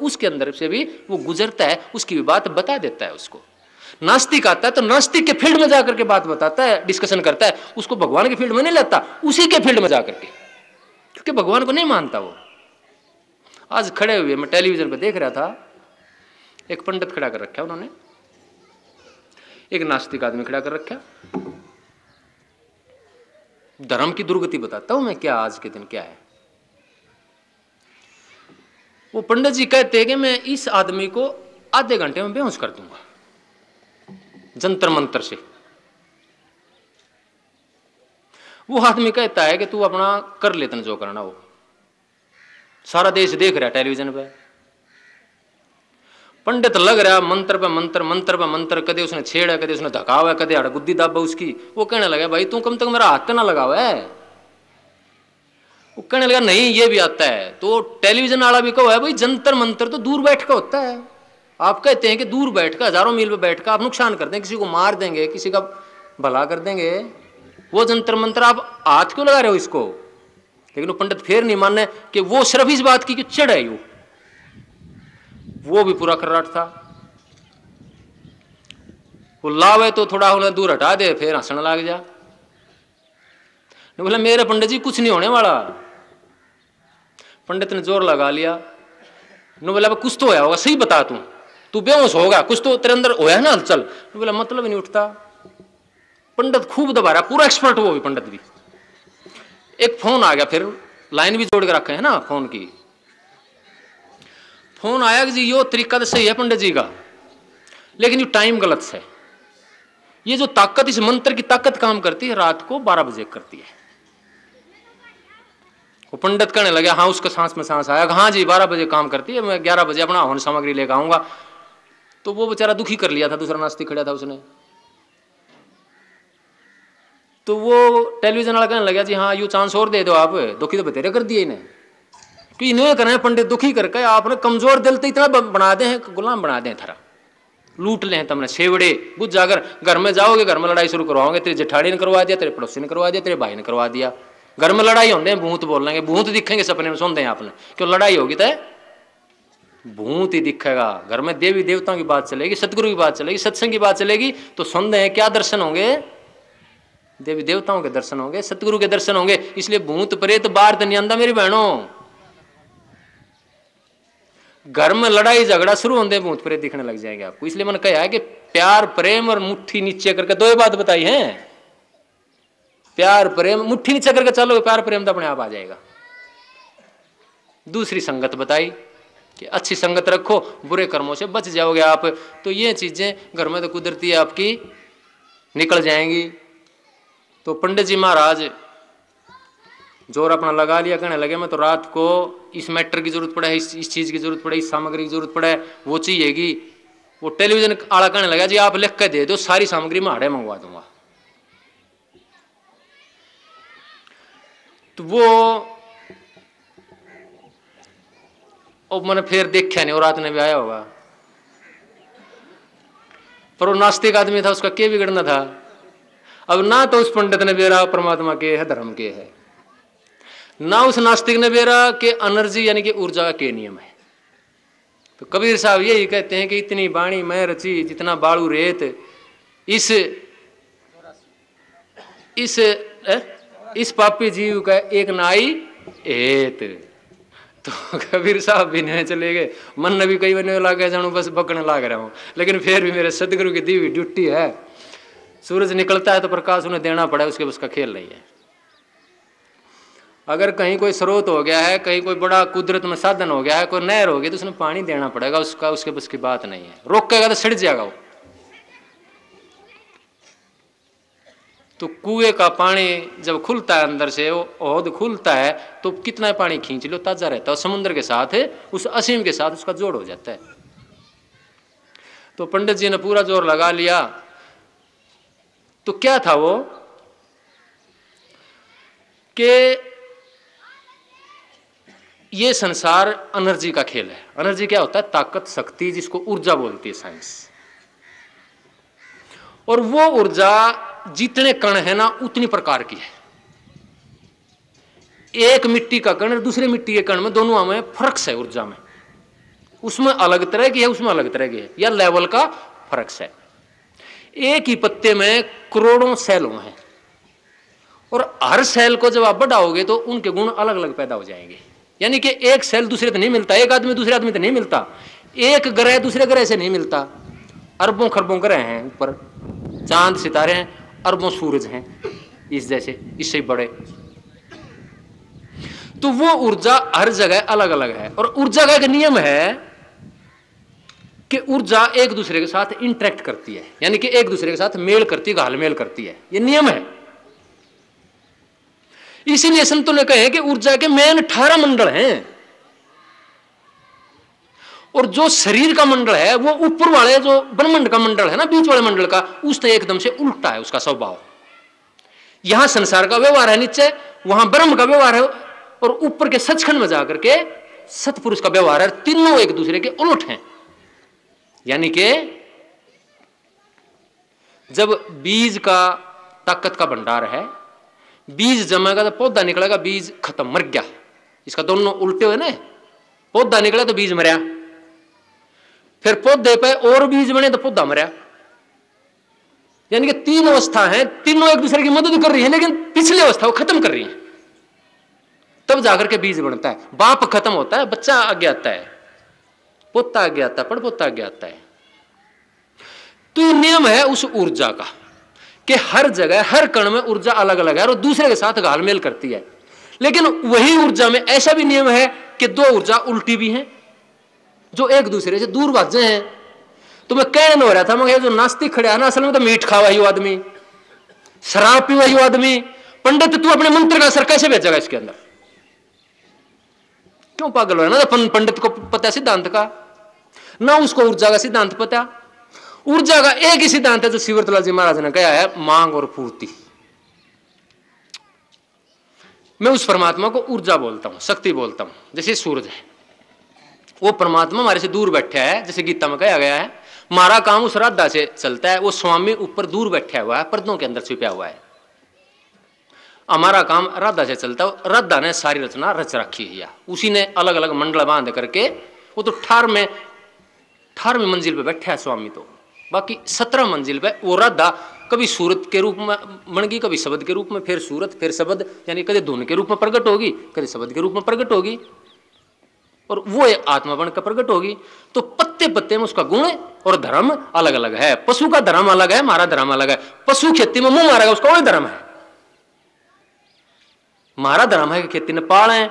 उसके अंदर से भी वो गुजरता है, उसकी भी बात बता देता है उसको। नास्तिक आता है तो नास्तिक के फील्ड में जाकर के बात बताता है, डिस्कशन करता है, उसको भगवान के फील्ड में नहीं लाता, उसी के फील्ड में जाकर के, क्योंकि भगवान को नहीं मानता वो। आज खड़े हुए मैं टेलीविजन पर देख रहा था, एक पंडित खड़ा कर रखा उन्होंने, एक नास्तिक आदमी खड़ा कर रखा। धर्म की दुर्गति बताता हूं मैं क्या आज के दिन क्या है। वो पंडित जी कहते हैं कि मैं इस आदमी को आधे घंटे में बेहोश कर दूंगा जंतर मंत्र से। वो आदमी कहता है कि तू अपना कर ले, तन जो करना वो, सारा देश देख रहा है टेलीविजन पे। पंडित लग रहा मंत्र पे मंत्र, मंत्र पे मंत्र, कदे उसने छेड़ा, कदे उसने धकावा, कदे हड़गुद्दी दाबा उसकी। वो कहने लगा भाई तू कम तक मेरा हाथ ना लगावा है। वो कहने लगा नहीं ये भी आता है। तो टेलीविजन वाला भी कहो है भाई जंतर मंत्र तो दूर बैठ कर होता है। आप कहते हैं कि दूर बैठ कर, हजारों मील पे बैठ कर आप नुकसान करते हैं, किसी को मार देंगे, किसी का भला कर देंगे। वो जंतर मंत्र आप हाथ क्यों लगा रहे हो इसको? लेकिन वो पंडित फिर नहीं माने कि वो सिर्फ इस बात की कि चिड़ है यू। वो भी पूरा कर्राट था। वो लावे तो थोड़ा उन्हें दूर हटा दे, फिर हंसने लग जा। बोला मेरे पंडित जी कुछ नहीं होने वाला। पंडित ने जोर लगा लिया। ने बोला कुछ तो होया होगा, सही बता तू बेहोश होगा, कुछ तो तेरे अंदर होया ना हलचल। बोला मतलब ही नहीं उठता। पंडित खूब दबा रहा, पूरा एक्सपर्ट वो भी पंडित भी। एक फोन आ गया, फिर लाइन भी जोड़ के रखे है ना फोन की। फोन आया कि जी यो तरीका तो सही है पंडित जी का, लेकिन ये टाइम गलत है। ये जो ताकत, इस मंत्र की ताकत काम करती है रात को 12 बजे करती है। वो पंडित कहने लगे हाँ, उसका सांस में सांस आया, हाँ जी 12 बजे काम करती है, मैं 11 बजे अपना हवन सामग्री लेकर आऊंगा। तो वो बेचारा दुखी कर लिया था, दूसरा नास्तिक खड़ा था उसने। तो वो टेलीविजन वाला कहने लगा जी हाँ यू चांस और दे दो आप, दुखी तो बतेरे कर दिए इन्हें कि इन्हें करें पंडित दुखी करके आपने कमजोर दिल तो इतना बना दे हैं, गुलाम बना दे थरा, लूट ले तुमने सेवड़े बुझ जाकर। घर में जाओगे, घर में लड़ाई शुरू करवाओगे, तेरे जेठाड़ी ने करवा दिया, तेरे पड़ोसी ने करवा दिया, तेरे भाई ने करवा दिया। घर में लड़ाई होते हैं, भूत बोल लेंगे, भूत दिखेंगे सपने में, सुनते हैं आपने, क्यों लड़ाई होगी तो भूत ही दिखेगा। घर में देवी देवताओं की बात चलेगी, सतगुरु की बात चलेगी, सत्संग की बात चलेगी, तो सुनते हैं क्या दर्शन होंगे? देवी देवताओं के दर्शन होंगे, सतगुरु के दर्शन होंगे। इसलिए भूत प्रेत बाहर तो नहीं आंदा मेरी बहनों। घर में लड़ाई झगड़ा शुरू होते भूत प्रेत दिखने लग जाएंगे आपको। इसलिए मैंने कहा है कि प्यार प्रेम और मुट्ठी नीचे करके दो ही बात बताई है। प्यार प्रेम, मुट्ठी नीचे करके चलो, प्यार प्रेम तो अपने आप आ जाएगा। दूसरी संगत बताई कि अच्छी संगत रखो, बुरे कर्मों से बच जाओगे आप। तो ये चीजें घर में तो कुदरती है आपकी निकल जाएंगी। तो पंडित जी महाराज जोर अपना लगा लिया, कहने लगे मैं तो रात को इस मैटर की जरूरत पड़े, इस चीज की जरूरत पड़े, इस सामग्री की जरूरत पड़े, वो चाहिएगी। वो टेलीविजन आला कहने लगा जी आप लिख के दे दो, सारी सामग्री मैं हाड़े मंगवा दूंगा। तो वो मैंने फिर देखा नहीं, और रात ने भी आया होगा, पर वो नास्तिक आदमी था, उसका क्या बिगड़ना था? अब ना तो उस पंडित ने बेरा परमात्मा के है, धर्म के है, ना उस नास्तिक ने बेरा के एनर्जी यानी कि ऊर्जा के नियम है। तो कबीर साहब यही कहते हैं कि इतनी बाणी मैं रची जितना बालू रेत, इस पापी जीव का एक नाई हेत। तो कबीर साहब भी नहीं चले गए, मन ने भी कई बने लागे जानू बस बकने लाग रहा हूं, लेकिन फिर भी मेरे सदगुरु की दी हुई ड्यूटी है। सूरज निकलता है तो प्रकाश उन्हें देना पड़ा, उसके बस का खेल नहीं है। अगर कहीं कोई स्रोत हो गया है, कहीं कोई बड़ा कुदरत में साधन हो गया है, कोई नहर हो गई, तो उसने पानी देना पड़ेगा, उसका उसके बस की बात नहीं है। रोकेगा तो सड़ जाएगा वो। तो कुएं का पानी जब खुलता है अंदर से, वो ओहद खुलता है तो कितना पानी खींच लो ताजा रहता है, समुद्र के साथ उस असीम के साथ उसका जोड़ हो जाता है। तो पंडित जी ने पूरा जोर लगा लिया। तो क्या था वो कि ये संसार एनर्जी का खेल है। एनर्जी क्या होता है? ताकत, शक्ति, जिसको ऊर्जा बोलती है साइंस। और वो ऊर्जा जितने कण है ना उतनी प्रकार की है। एक मिट्टी का कण दूसरे मिट्टी के कण में, दोनों में फर्क है ऊर्जा में। उसमें अलग तरह की है, उसमें अलग तरह की है, या लेवल का फर्क है। एक ही पत्ते में करोड़ों सेल हैं और हर सेल को जब आप बढ़ाओगे तो उनके गुण अलग अलग पैदा हो जाएंगे। यानी कि एक सेल दूसरे से नहीं मिलता, एक आदमी दूसरे आदमी से नहीं मिलता, एक ग्रह दूसरे ग्रह से नहीं मिलता। अरबों खरबों ग्रह हैं ऊपर, चांद सितारे हैं, अरबों सूरज हैं इस जैसे, इससे बड़े। तो वो ऊर्जा हर जगह अलग अलग है। और ऊर्जा का एक नियम है कि ऊर्जा एक दूसरे के साथ इंटरेक्ट करती है, यानी कि एक दूसरे के साथ मेल करती है, घालमेल करती है, ये नियम है। इसीलिए संतों ने कहे कि ऊर्जा के मेन 18 मंडल हैं और जो शरीर का मंडल है वो ऊपर वाले जो ब्रह्मांड का मंडल है ना, बीच वाले मंडल का, उससे एकदम से उल्टा है उसका स्वभाव। यहां संसार का व्यवहार है नीचे, वहां ब्रह्म का व्यवहार है, और ऊपर के सचखंड में जाकर के सतपुरुष का व्यवहार है। तीनों एक दूसरे के उलट हैं। यानी कि जब बीज का ताकत का भंडार है, बीज जमेगा तो पौधा निकलेगा, बीज खत्म, मर गया। इसका दोनों उल्टे हुए ना, पौधा निकला तो बीज मरया, फिर पौधे पे और बीज बने तो पौधा मरया। यानी कि तीन अवस्था है, तीनों एक दूसरे की मदद कर रही है, लेकिन पिछली अवस्था को खत्म कर रही है, तब जाकर के बीज बनता है। बाप खत्म होता है, बच्चा आगे आता है, पोता आगे आता है, पड़पोता आगे आता है। तो ये नियम है उस ऊर्जा का कि हर जगह हर कण में ऊर्जा अलग अलग है और दूसरे के साथ घालमेल करती है। लेकिन वही ऊर्जा में ऐसा भी नियम है कि दो ऊर्जा उल्टी भी हैं जो एक दूसरे से दूर भाजे हैं। तो मैं कहने हो रहा था, मैं जो नास्तिक खड़ा है ना, असल में तो मीठ खावा ही आदमी, शराब पीवा ही आदमी। पंडित तू अपने मंत्र का असर कैसे बेचेगा इसके अंदर? क्यों पागल हो रहा है ना? पंडित को पता है सिद्धांत का, ना उसको ऊर्जा का सिद्धांत पता। ऊर्जा का एक ही सिद्धांत है जो शिवरतला जी महाराज ने कहा है, मांग और पूर्ति। मैं उस परमात्मा को ऊर्जा बोलता हूं, शक्ति बोलता हूं। जैसे सूरज है, वो परमात्मा हमारे से दूर बैठा है, जैसे गीता में कहा गया है, हमारा काम उस राधा से चलता है, वो स्वामी ऊपर दूर बैठा हुआ है, पर्दों के अंदर छिपा हुआ है। हमारा काम राधा से चलता है। राधा ने सारी रचना रच रखी है, उसी ने अलग अलग मंडल बांध करके, वो तो 18वीं मंजिल पे बैठा है स्वामी। तो बाकी 17 मंजिल पे वो राधा कभी सूरत के रूप में बन गई, कभी शब्द के रूप में, फिर सूरत, फिर शब्द, यानी कभी धुन के रूप में प्रकट होगी, कभी शब्द के रूप में प्रकट होगी, और वो आत्मा बनकर प्रकट होगी। तो पत्ते पत्ते में उसका गुण और धर्म अलग अलग है। पशु का धर्म अलग है, हमारा धर्म अलग है। पशु खेती में मुंह मारेगा, उसका वही धर्म है। हमारा धर्म है कि खेती ने पाले,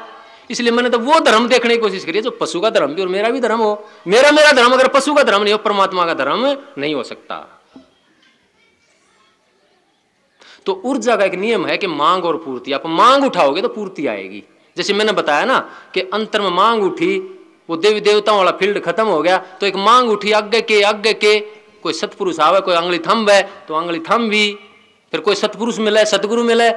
इसलिए मैंने तो वो धर्म देखने की कोशिश करी है जो पशु का धर्म भी और मेरा भी धर्म हो। मेरा धर्म अगर पशु का धर्म नहीं हो, परमात्मा का धर्म नहीं हो सकता। तो ऊर्जा का एक नियम है कि मांग और पूर्ति। आप मांग उठाओगे तो पूर्ति आएगी। जैसे मैंने बताया ना कि अंतर में मांग उठी, वो देवी देवताओं वाला फील्ड खत्म हो गया, तो एक मांग उठी आगे के कोई सतपुरुष आवे, कोई अंगली थंब है तो अंगली थंब भी, फिर कोई सतपुरुष मिले, सतगुरु मिले,